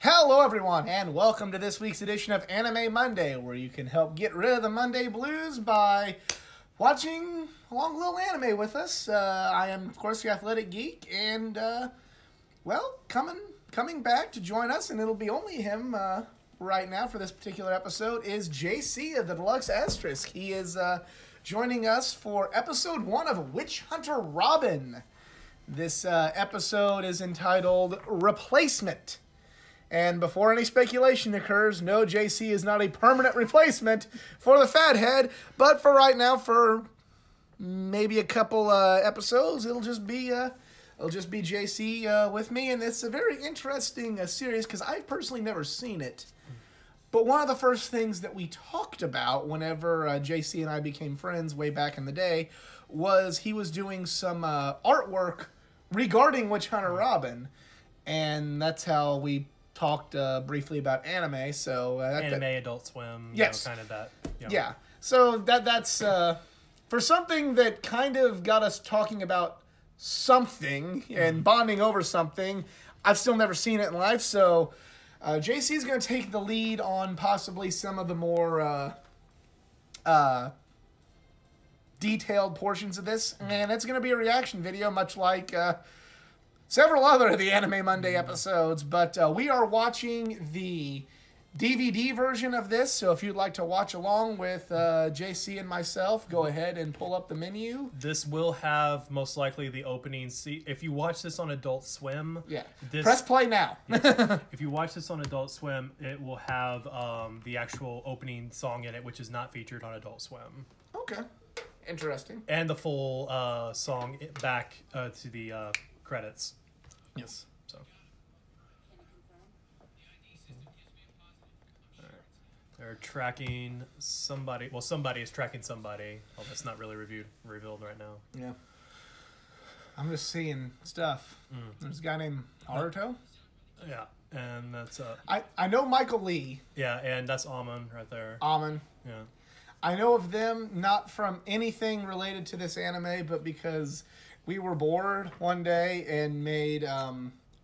Hello everyone, and welcome to this week's edition of Anime Monday, where you can help get rid of the Monday blues by watching a long little anime with us. I am, of course, the Athletic Geek, and, coming back to join us, and it'll be only him right now for this particular episode, is JC of the Deluxe Asterisk. He is joining us for episode 1 of Witch Hunter Robin. This episode is entitled Replacement. And before any speculation occurs, no, JC is not a permanent replacement for the Fathead, but for right now, for maybe a couple episodes, it'll just be JC with me, and it's a very interesting series because I've personally never seen it. But one of the first things that we talked about whenever JC and I became friends way back in the day was he was doing some artwork regarding Witch Hunter Robin, and that's how we talked briefly about anime. So anime, Adult Swim, yes, kind of that. Yeah. So that's for something that kind of got us talking about something and bonding over something. I've still never seen it in life, so JC is going to take the lead on possibly some of the more detailed portions of this, and it's going to be a reaction video, much like several other of the Anime Monday episodes, but we are watching the DVD version of this, so if you'd like to watch along with JC and myself, go ahead and pull up the menu. This will have, most likely, the opening scene. If you watch this on Adult Swim... Yeah. Press play now. If you watch this on Adult Swim, it will have the actual opening song in it, which is not featured on Adult Swim. Okay. Interesting. And the full song back to the credits. Yes. So. They're tracking somebody. Well, somebody is tracking somebody. Oh, that's not really revealed right now. Yeah. I'm just seeing stuff. There's a guy named Haruto. Yeah, and that's... I know Michael Lee. Yeah, and that's Amon right there. Amon. Yeah. I know of them not from anything related to this anime, but because we were bored one day and made...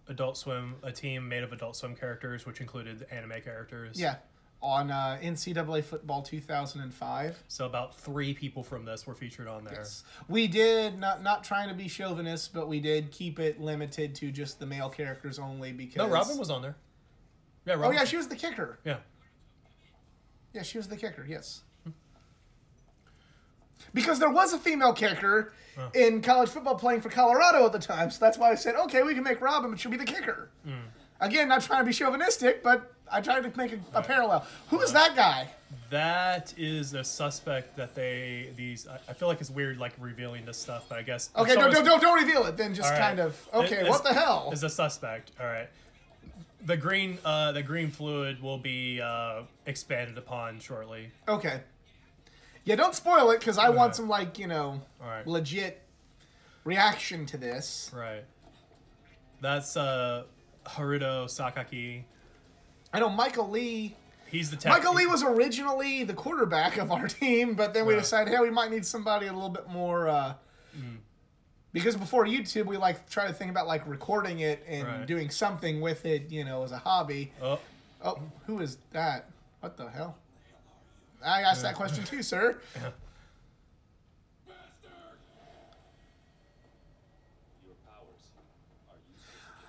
Adult Swim, a team made of Adult Swim characters, which included anime characters. Yeah, on NCAA Football 2005. So about 3 people from this were featured on there. Yes. We did, not trying to be chauvinist, but we did keep it limited to just the male characters only because... No, Robin was on there. Yeah, Robin. Oh, yeah, she was the kicker. Yeah. Yeah, she was the kicker, yes. Because there was a female kicker in college football playing for Colorado at the time, so that's why I said, okay, we can make Robin, but she'll be the kicker. Again, not trying to be chauvinistic, but I tried to make a parallel. Who is that guy? That is a suspect that I feel like it's weird, like, revealing this stuff, but I guess... Okay, don't reveal it, then just kind of... Okay, what the hell? Is a suspect, all right. The green fluid will be expanded upon shortly. Okay. Yeah, don't spoil it, because I want some, like, legit reaction to this. Right. That's Haruto Sakaki. I know Michael Lee... He's the Michael Lee was originally the quarterback of our team, but then we decided, hey, we might need somebody a little bit more... Because before YouTube, we, try to think about, recording it and doing something with it, as a hobby. Oh, who is that? What the hell? I asked that question too, sir. Yeah.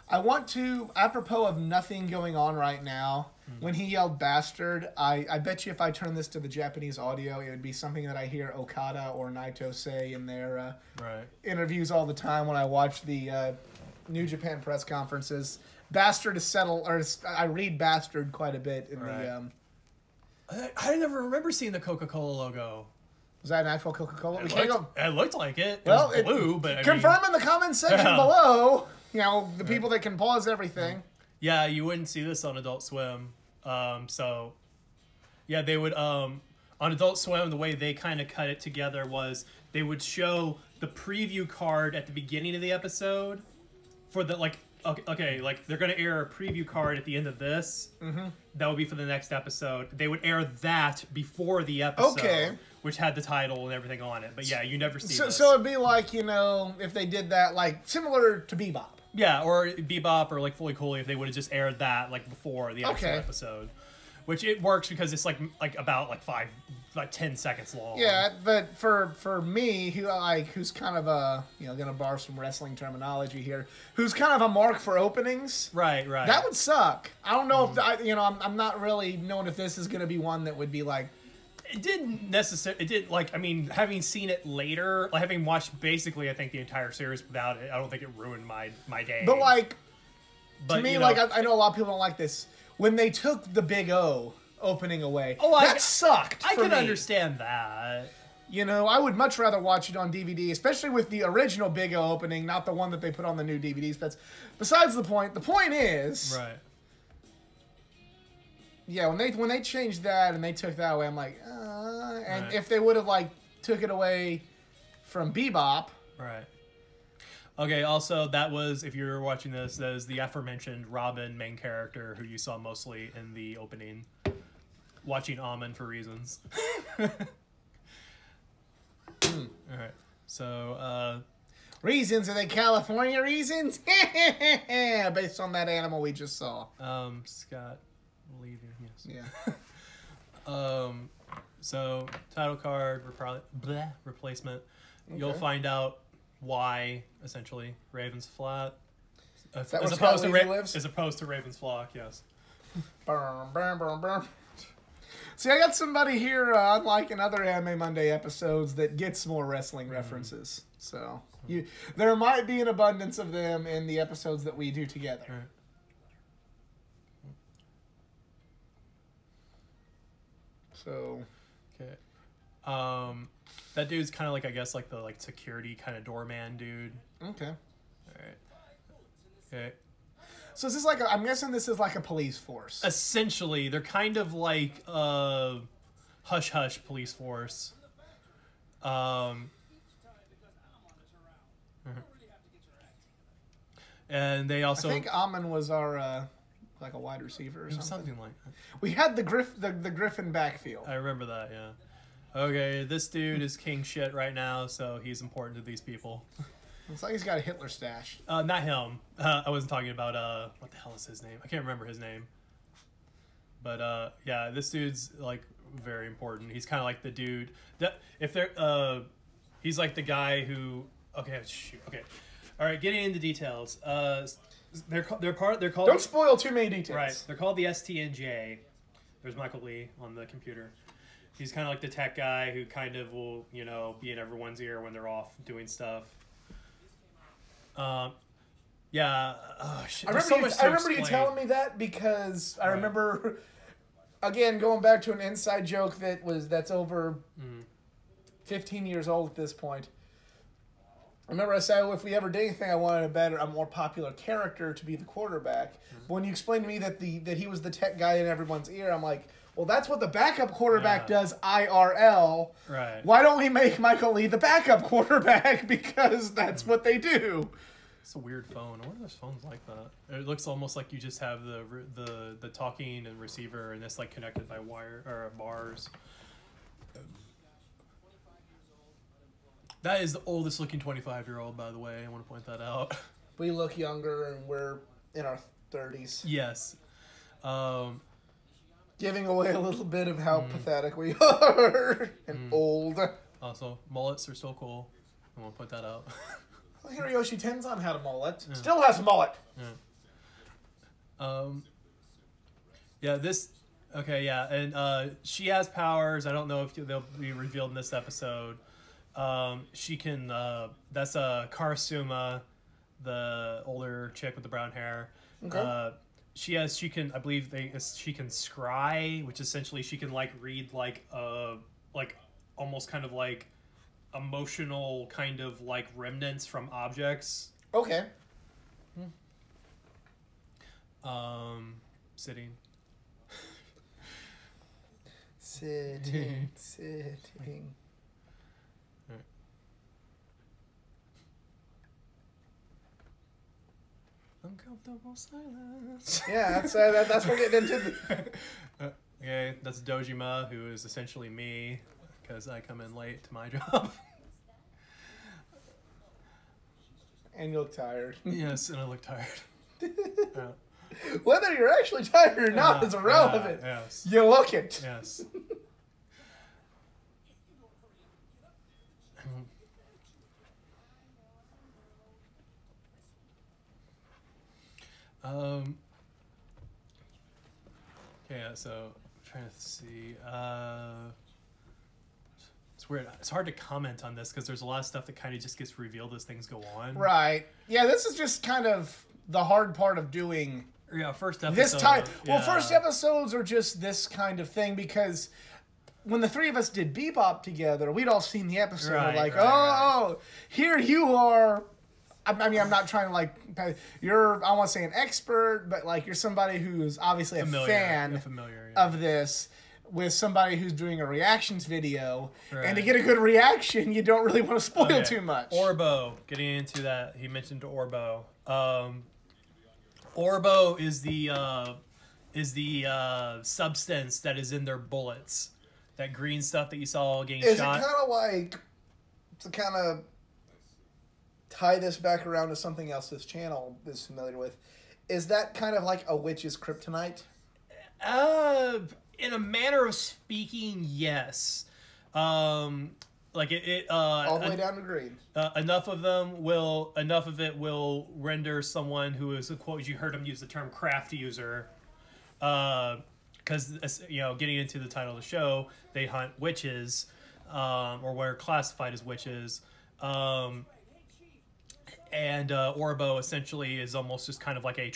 I want to, apropos of nothing going on right now, when he yelled bastard, I bet you if I turn this to the Japanese audio, it would be something that I hear Okada or Naito say in their interviews all the time when I watch the New Japan press conferences. Bastard is settled, or I read bastard quite a bit in the... I never remember seeing the Coca-Cola logo. Was that an actual Coca-Cola? It looked like it. It well, was blue, but confirm in the comments section below. The people that can pause everything. Yeah, you wouldn't see this on Adult Swim. So, yeah, they would on Adult Swim. The way they kind of cut it together was they would show the preview card at the beginning of the episode for the Okay, they're going to air a preview card at the end of this. That would be for the next episode. They would air that before the episode, which had the title and everything on it. But yeah, you never see this. So it'd be like, if they did that, similar to Bebop. Yeah, or Bebop or like Fully Cooley if they would have just aired that like before the actual episode, which it works because it's like about 10 seconds long. Yeah, but for me, who's kind of a gonna borrow some wrestling terminology here, who's kind of a mark for openings. Right. That would suck. I don't know if I'm not really knowing if this is gonna be one that would be like. It didn't necessarily. It did like I mean, having seen it later, like having watched basically I think the entire series without it, I don't think it ruined my day. But to me, I know a lot of people don't like this when they took the Big O opening away. That sucked. I can understand that. I would much rather watch it on DVD, especially with the original Big O opening, not the one that they put on the new DVDs. That's besides the point. The point is, right. Yeah, when they changed that and they took that away, I'm like, and right. if they would have took it away from Bebop, right. Okay. Also, that was if you're watching this, that is the aforementioned Robin main character who you saw mostly in the opening. Watching Amon for reasons. All right. So, reasons, are they California reasons? Based on that animal we just saw. Scott leaving. Yes. Yeah. So title card replacement. Okay. You'll find out why essentially Raven's Flat. As opposed to Raven's Flock. Yes. Burm, burm, burm, burm. See, I got somebody here, unlike in other Anime Monday episodes, that gets more wrestling references. So, there might be an abundance of them in the episodes that we do together. Right. So, okay. That dude's kind of like, I guess, like the security kind of doorman dude. Okay. All right. Okay. So is this I'm guessing this is like a police force. Essentially, they're kind of like a hush-hush police force. And they also... I think Amon was our, like a wide receiver or something. Something like that. We had the Griffin backfield. I remember that, yeah. Okay, this dude is king shit right now, so he's important to these people. Looks like he's got a Hitler stash. Not him. I wasn't talking about, what the hell is his name? I can't remember his name. But, yeah, this dude's, very important. He's kind of like the dude that, if they're, he's like the guy who, okay, shoot, okay. All right, getting into details. They're called... Don't spoil too many details. Right, they're called the stn-j. There's Michael Lee on the computer. He's kind of like the tech guy who kind of will, be in everyone's ear when they're off doing stuff. Yeah. Oh, shit. I remember you telling me that because I remember, again, going back to an inside joke that's over 15 years old at this point. I remember I said, if we ever did anything, I wanted a more popular character to be the quarterback. But when you explained to me that he was the tech guy in everyone's ear, I'm like, well, that's what the backup quarterback does IRL. Right. Why don't we make Michael Lee the backup quarterback? Because that's what they do. It's a weird phone. I wonder if this phone's like that. It looks almost like you just have the talking and receiver, and it's connected by wire or bars. That is the oldest looking 25-year-old, by the way. I want to point that out. We look younger, and we're in our 30s. Yes. Giving away a little bit of how pathetic we are and old. Also, mullets are so cool. I want to point that out. Well, Hiroyoshi Tenzan had a mullet. Yeah. Still has a mullet. Yeah. Yeah, this... Okay, yeah, and she has powers. I don't know if they'll be revealed in this episode. She can... that's Karasuma, the older chick with the brown hair. Okay. She can, I believe she can scry, which essentially she can read almost kind of emotional kind of remnants from objects. Okay. Sitting. Sitting. Uncomfortable silence. Yeah, that's what we're getting into. Okay, that's Dojima, who is essentially me, because I come in late to my job. And you look tired. Yes, and I look tired. Whether you're actually tired or not is irrelevant. Yes. You look it. Yes. Yeah, so I'm trying to see. It's weird. It's hard to comment on this because there's a lot of stuff that kind of just gets revealed as things go on. Right. Yeah, this is just kind of the hard part of doing Yeah, first episode. this time. Yeah. Well, first episodes are just this kind of thing because when the three of us did Bebop together, we'd all seen the episode. Right, We're like, right. here you are. I mean, I'm not trying to like, you're, I want to say an expert, but like you're somebody who's obviously a fan of this with somebody who's doing a reactions video. Right. And to get a good reaction, you don't really want to spoil too much. Orbo, getting into that, he mentioned Orbo. Orbo is the substance that is in their bullets. That green stuff that you saw getting shot. Is it kind of like, to kind of tie this back around to something else this channel is familiar with, is that kind of like a witch's kryptonite? In a manner of speaking, yes. Like it all the way down to green. Enough of it will render someone who is, quote, you heard him use the term craft user, because getting into the title of the show, they hunt witches, or what are classified as witches, and Orbo essentially is almost just kind of like a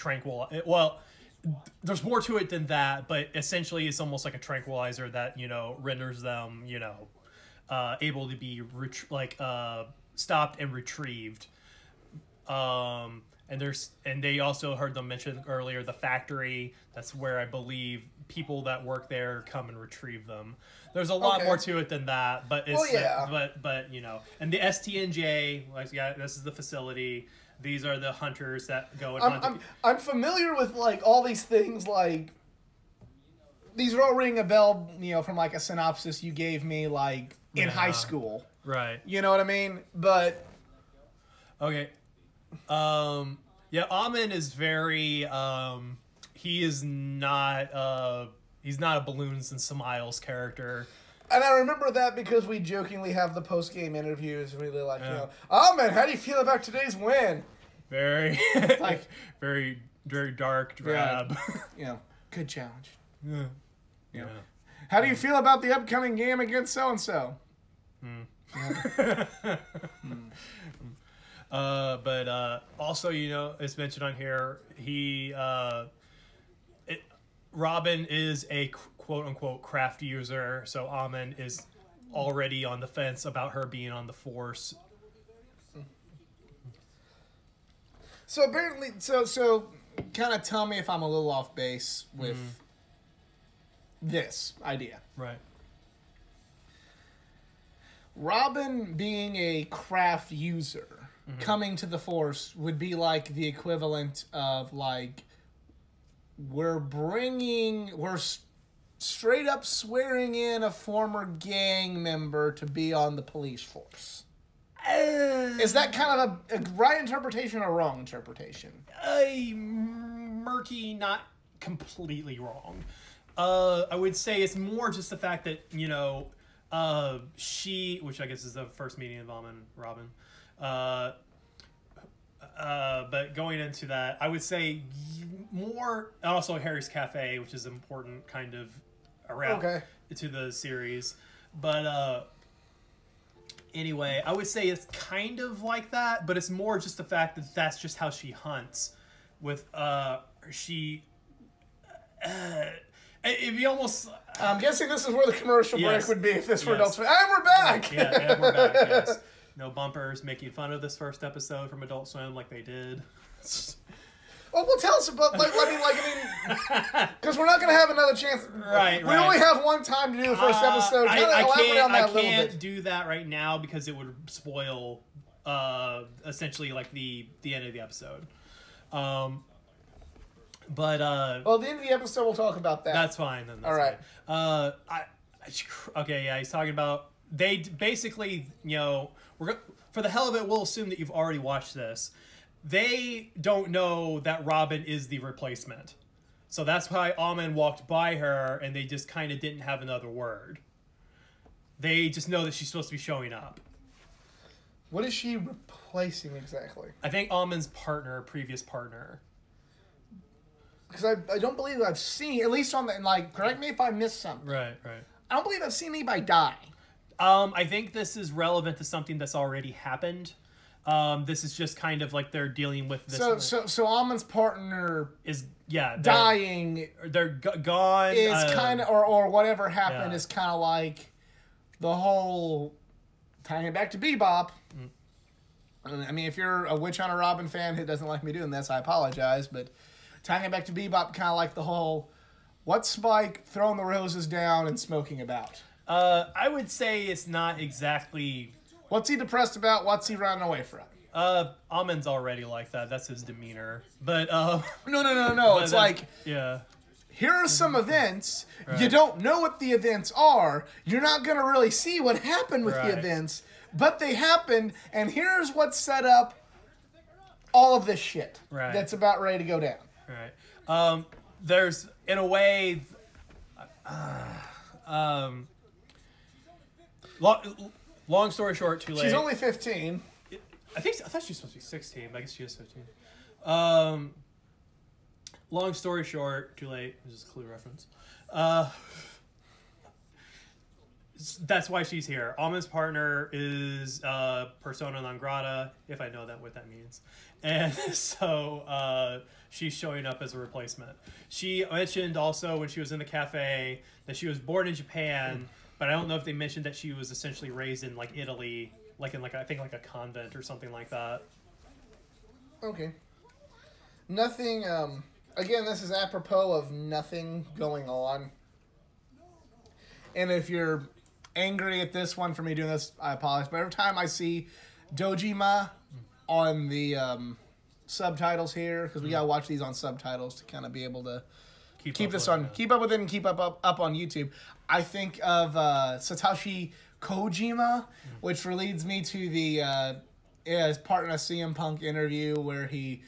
there's more to it than that, but essentially it's almost like a tranquilizer that renders them able to be stopped and retrieved. And they also heard them mention earlier the factory. That's where I believe people that work there come and retrieve them. There's a lot more to it than that, but it's and the stn-j, this is the facility. These are the hunters that go and hunt. I'm familiar with like all these things. Like these are all ringing a bell, from like a synopsis you gave me like in high school. Right. You know what I mean? But okay. Amen is very he's not a balloons and smiles character. And I remember that because we jokingly have the post-game interviews and we're like, Amen, how do you feel about today's win? Very like very, very dark, drab. Good challenge. Yeah. How do you feel about the upcoming game against so-and-so? But also, it's mentioned on here, Robin is a quote-unquote craft user, so Amen is already on the fence about her being on the Force. So apparently, so kind of tell me if I'm a little off base with this idea. Right. Robin being a craft user, coming to the Force would be like the equivalent of like, we're straight up swearing in a former gang member to be on the police force. Is that kind of a right interpretation or wrong interpretation? Murky, not completely wrong. I would say it's more just the fact that, she, which I guess is the first meeting of Amen and Robin, but going into that, I would say more, and also Harry's Cafe, which is important kind of around to the series. But anyway, I would say it's kind of like that, but it's more just the fact that that's just how she hunts. With it'd be almost. I'm guessing this is where the commercial break would be if this were Adult Swim. And we're back. Yeah, we're back. Yes. No bumpers making fun of this first episode from Adult Swim like they did. Well, tell us about because we're not going to have another chance. Right. We only have one time to do the first episode. I can't do that right now because it would spoil essentially like the end of the episode. But well, at the end of the episode, we'll talk about that. That's fine. Then that's all right. He's talking about they basically, for the hell of it, we'll assume that you've already watched this. they don't know that Robin is the replacement. So that's why Amon walked by her, and they just kind of didn't have another word. They just know that she's supposed to be showing up. What is she replacing exactly? I think Amon's previous partner. Because I don't believe I've seen, at least on the, like, correct me if I missed something. Right. I don't believe I've seen anybody die. I think this is relevant to something that's already happened. This is just kind of like they're dealing with this. So Amon's partner is dying. They're gone. Is kind of, or whatever happened is kind of like the whole tying it back to Bebop. I mean, if you're a Witch Hunter Robin fan who doesn't like me doing this, I apologize, but tying it back to Bebop, kind of like the whole, what's Spike throwing the roses down and smoking about? I would say it's not exactly. What's he depressed about? What's he running away from? Amon's already like that. That's his demeanor. But No. It's like, yeah. Here are some events. Right. You don't know what the events are. You're not going to really see what happened with the events, but they happened, and here's what set up all of this shit that's about ready to go down. Right. There's, in a way, long story short, too late. She's only 15. I thought she was supposed to be 16, but I guess she is 15. Long story short, too late. This is a Clue reference. That's why she's here. Amon's partner is persona non grata, if I know what that means. And so she's showing up as a replacement. She mentioned also when she was in the cafe that she was born in Japan, but I don't know if they mentioned that she was essentially raised in like Italy, like in I think a convent or something like that. Okay. Nothing. Again, this is apropos of nothing going on. And if you're angry at this one for me doing this, I apologize. But every time I see Dojima on the subtitles here, because we gotta watch these on subtitles to kind of be able to keep up with it and keep up on YouTube. I think of Satoshi Kojima, which leads me to the his part in a CM Punk interview where he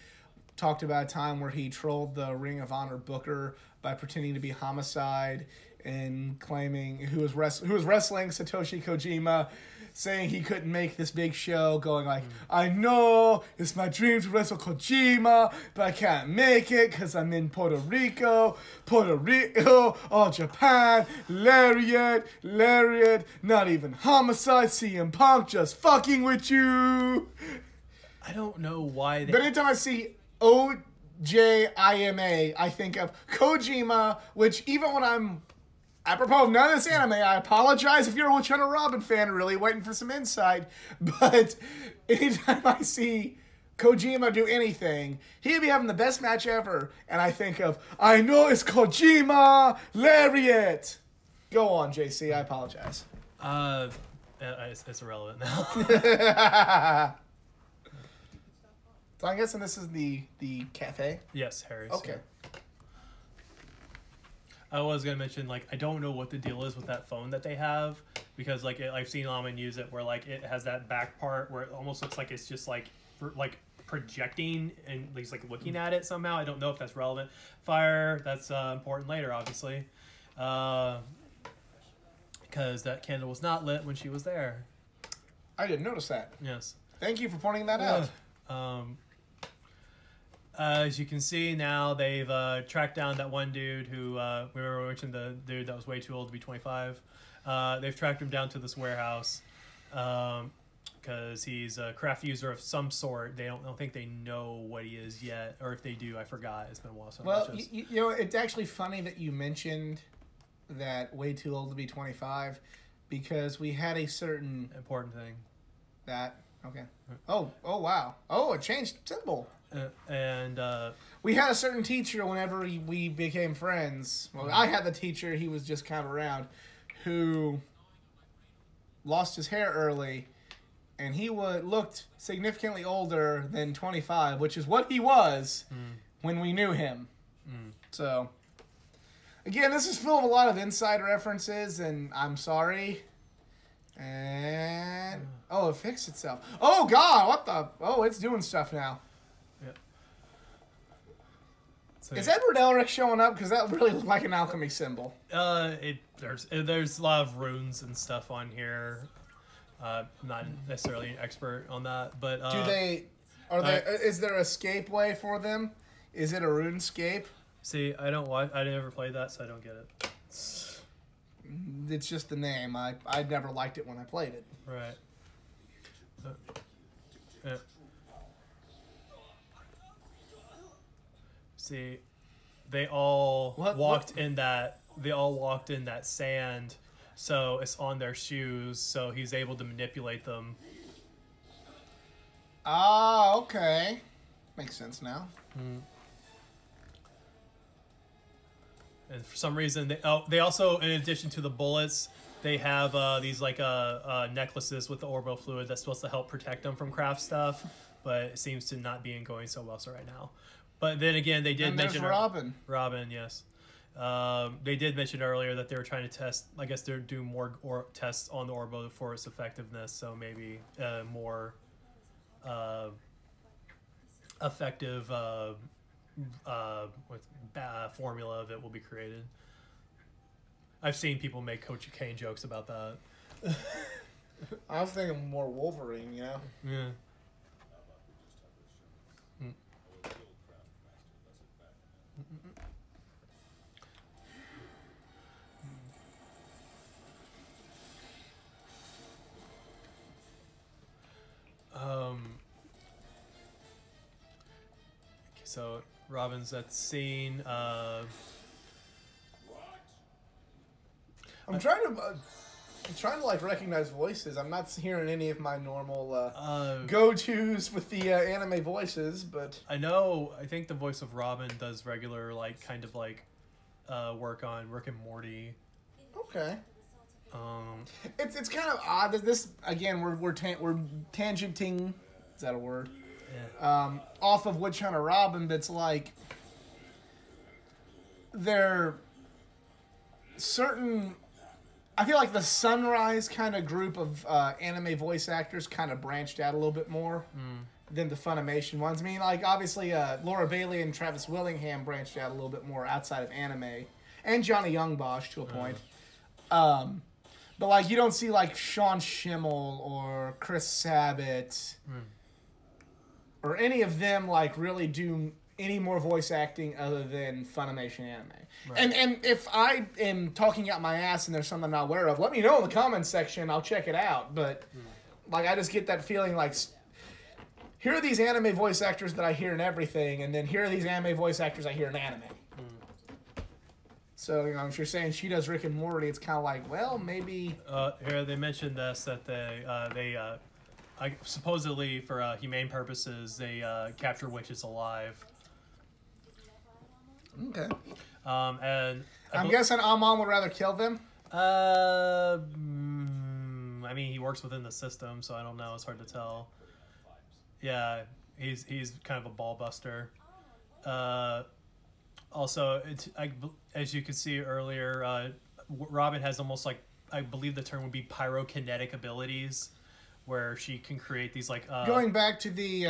talked about a time where he trolled the Ring of Honor booker by pretending to be Homicide and claiming who was wrestling Satoshi Kojima, saying he couldn't make this big show, going like, I know it's my dream to wrestle Kojima, but I can't make it because I'm in Puerto Rico, oh, Japan, lariat, not even Homicide, CM Punk just fucking with you. I don't know why But anytime I see OJIMA, I think of Kojima, which even when I'm apropos of none of this anime, I apologize if you're a Witch Hunter Robin fan really waiting for some insight, but anytime I see Kojima do anything, he'd be having the best match ever, and I think of, I know it's Kojima, lariat. Go on, JC, I apologize. It's irrelevant now. So I'm guessing this is the cafe? Yes, Harry's. Okay. Yeah. I was going to mention, I don't know what the deal is with that phone that they have, because, I've seen Amon use it where, it has that back part where it almost looks like it's just, projecting and he's, looking at it somehow. I don't know if that's relevant. Fire, that's important later, obviously. Because that candle was not lit when she was there. I didn't notice that. Yes. Thank you for pointing that out. As you can see now, they've tracked down that one dude who, remember we mentioned the dude that was way too old to be 25. They've tracked him down to this warehouse because he's a craft user of some sort. They don't think they know what he is yet, or if they do, I forgot. It's been a while since I watched this. You know, it's actually funny that you mentioned that way too old to be 25, because we had a certain important thing. Okay. Oh, wow. Oh, it changed symbol. We had a certain teacher whenever we became friends. Well, I had the teacher, he was just kind of around, who lost his hair early, and he looked significantly older than 25, which is what he was when we knew him. So, again, this is full of a lot of inside references, and I'm sorry. And, it fixed itself. Oh, God, what the? Oh, it's doing stuff now. So, Is Edward Elric showing up? Because that really looked like an alchemy symbol. There's a lot of runes and stuff on here. Not necessarily an expert on that, but is there a escape way for them? Is it a RuneScape? See, I never played that, so I don't get it. It's just the name. I never liked it when I played it. Right. Yeah. See, they all walked in that. They all walked in that sand, so it's on their shoes. So he's able to manipulate them. Ah, okay, makes sense now. And for some reason, they also, in addition to the bullets, they have these like necklaces with the orbital fluid that's supposed to help protect them from craft stuff. But it seems to not be going so well right now. But then again, they did mention Robin. Robin, yes. They did mention earlier that they were trying to test. I guess they're doing more tests on the orbital for its effectiveness. So maybe more effective formula that will be created. I've seen people make Coach Kane jokes about that. I was thinking more Wolverine, you know? Yeah. So Robin's at the scene. I'm trying to like recognize voices. I'm not hearing any of my normal go-tos with the anime voices, but I think the voice of Robin does regular like kind of like work on Rick and Morty. Okay. It's kind of odd that this again we're tangenting. Is that a word? Yeah. Off of Witch Hunter Robin, that's like they're certain. I feel like the Sunrise kind of group of anime voice actors kind of branched out a little bit more than the Funimation ones. I mean, like obviously Laura Bailey and Travis Willingham branched out a little bit more outside of anime, and Johnny Youngbosch to a point. But like you don't see like Sean Schimmel or Chris Sabat or any of them like really do any more voice acting other than Funimation anime. Right. And if I am talking out my ass and there's something I'm not aware of, let me know in the comments section. I'll check it out. But like I just get that feeling like here are these anime voice actors that I hear in everything, and then here are these anime voice actors I hear in anime. So, you know, if you're saying she does Rick and Morty, it's kind of like, well, maybe... Here, they mentioned this, that they supposedly, for humane purposes, they capture witches alive. Okay. And I'm guessing Amon would rather kill them? I mean, he works within the system, so I don't know. It's hard to tell. Yeah, he's kind of a ball buster. Also, as you could see earlier, Robin has almost like, I believe the term would be pyrokinetic abilities, where she can create these like... Going back to the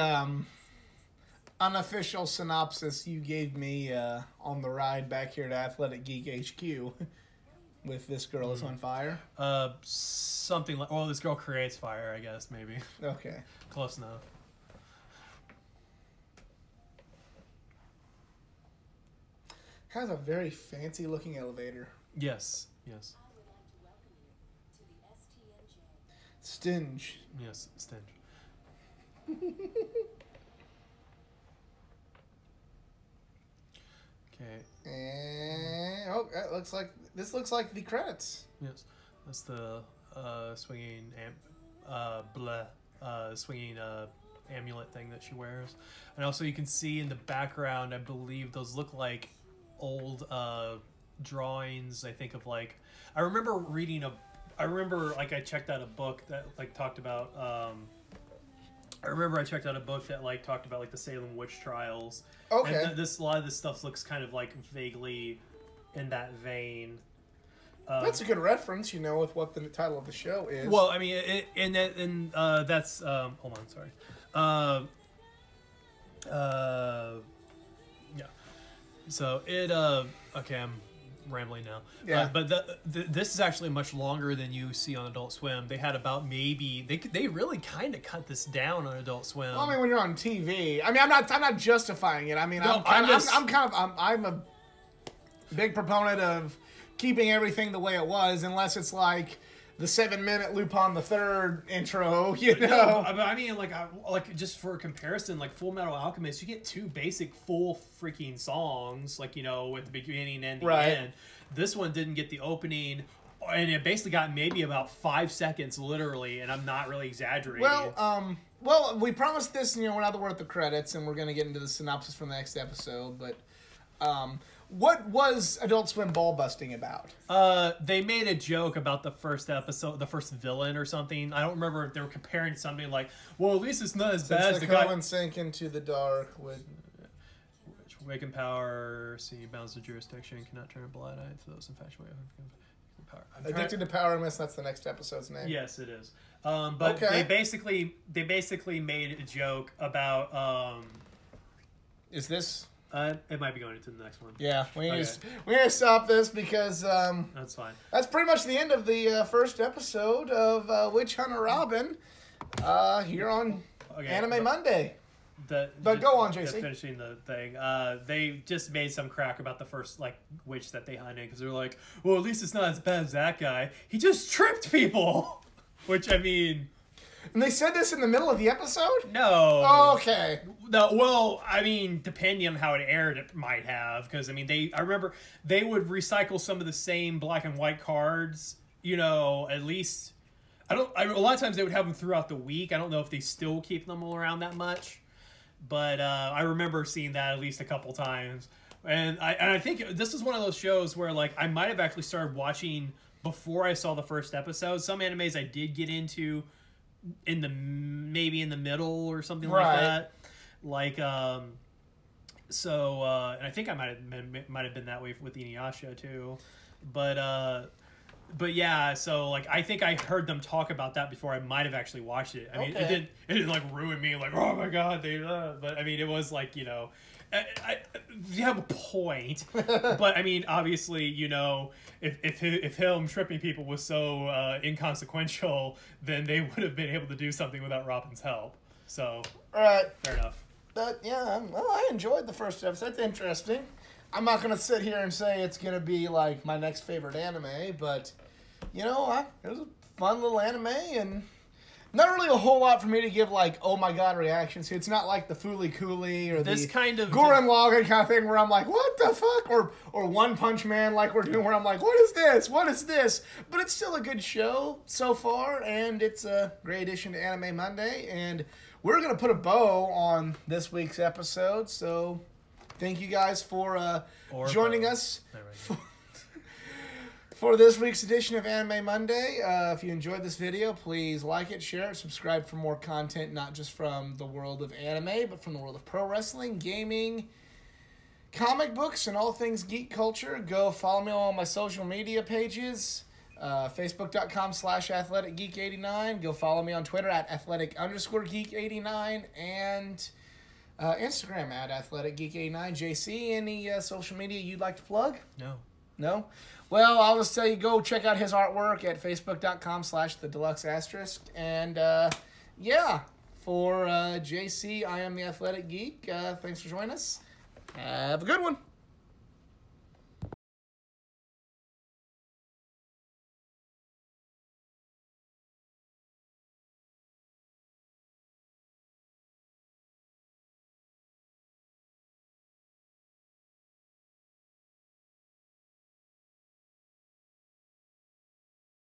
unofficial synopsis you gave me on the ride back here to Athletic Geek HQ with This Girl is on Fire. Something like... Well, this girl creates fire, I guess, maybe. Okay. Close enough. Has a very fancy looking elevator. Yes, yes. stn-j. Yes, stn-j. Okay. And that looks like the credits. Yes, that's the swinging swinging amulet thing that she wears, and also you can see in the background, I believe those look like old drawings. I think of like I remember like I checked out a book that like talked about talked about like the Salem witch trials. Okay. And a lot of this stuff looks kind of like vaguely in that vein. That's a good reference, you know, with what the title of the show is. Well, I mean, that's hold on, sorry. Yeah. So it okay, I'm rambling now. Yeah. But this is actually much longer than you see on Adult Swim. They had about maybe they really kind of cut this down on Adult Swim. Well, I mean, when you're on TV, I mean, I'm not justifying it. I mean, No, I'm a big proponent of keeping everything the way it was, unless it's like the 7-minute Lupin the Third intro, you know. No, I mean, like just for comparison, like Full Metal Alchemist, you get 2 basic full freaking songs, like, you know, at the beginning and the end. This one didn't get the opening, and it basically got maybe about 5 seconds, literally, and I'm not really exaggerating. Well, we promised this, you know, now that we're at the credits, and we're going to get into the synopsis for the next episode, but what was Adult Swim ball busting about? They made a joke about the first episode, the first villain or something. I don't remember if they were comparing something like, well, at least it's not as bad as the guy. Sink into the dark with... Which awakened power, see, bounds the jurisdiction, cannot turn a blind eye to those infatuated with power. Addicted to Power Miss, that's the next episode's name. Yes, it is. But okay. they basically made a joke about... Is this... it might be going into the next one. Yeah, we need to stop this because that's fine. That's pretty much the end of the first episode of Witch Hunter Robin here on Anime Monday. But go on, JC. Finishing the thing, they just made some crack about the first witch that they hunted because they're like, well, at least it's not as bad as that guy. He just tripped people, which I mean. And they said this in the middle of the episode? No. Oh, okay. No, well, I mean, depending on how it aired, it might have. Because, I mean, I remember they would recycle some of the same black and white cards, you know, at least... a lot of times they would have them throughout the week. I don't know if they still keep them all around that much. But I remember seeing that at least a couple times. And I think this is one of those shows where, I might have actually started watching before I saw the first episode. Some animes I did get into... maybe in the middle or something like that, and I think I might have been that way with Inuyasha too, but yeah, so I think I heard them talk about that before I might have actually watched it. I mean, it didn't ruin me oh my god, but I mean, it was you know. You have a point, but I mean, obviously, you know, if him tripping people was so inconsequential, then they would have been able to do something without Robin's help. So, fair enough. But yeah, well, I enjoyed the first episode. It's interesting. I'm not gonna sit here and say it's gonna be my next favorite anime, but you know, it was a fun little anime and. Not really a whole lot for me to give, oh my god reactions to. It's not like the Fooly Cooly or this the kind of Gurren Lagann kind of thing where I'm like, what the fuck? Or One Punch Man like we're doing where I'm like, what is this? What is this? But it's still a good show so far, and it's a great addition to Anime Monday. And we're going to put a bow on this week's episode, so thank you guys for joining us. For this week's edition of Anime Monday. If you enjoyed this video, please like it, share it, subscribe for more content, not just from the world of anime, but from the world of pro wrestling, gaming, comic books, and all things geek culture. Go follow me on all my social media pages, facebook.com/athleticgeek89. Go follow me on Twitter at athletic_geek89, and Instagram at athleticgeek89. JC, any social media you'd like to plug? No? Well, I'll just tell you, go check out his artwork at facebook.com/thedeluxe*. And, yeah, for JC, I am the Athletic Geek. Thanks for joining us. Have a good one.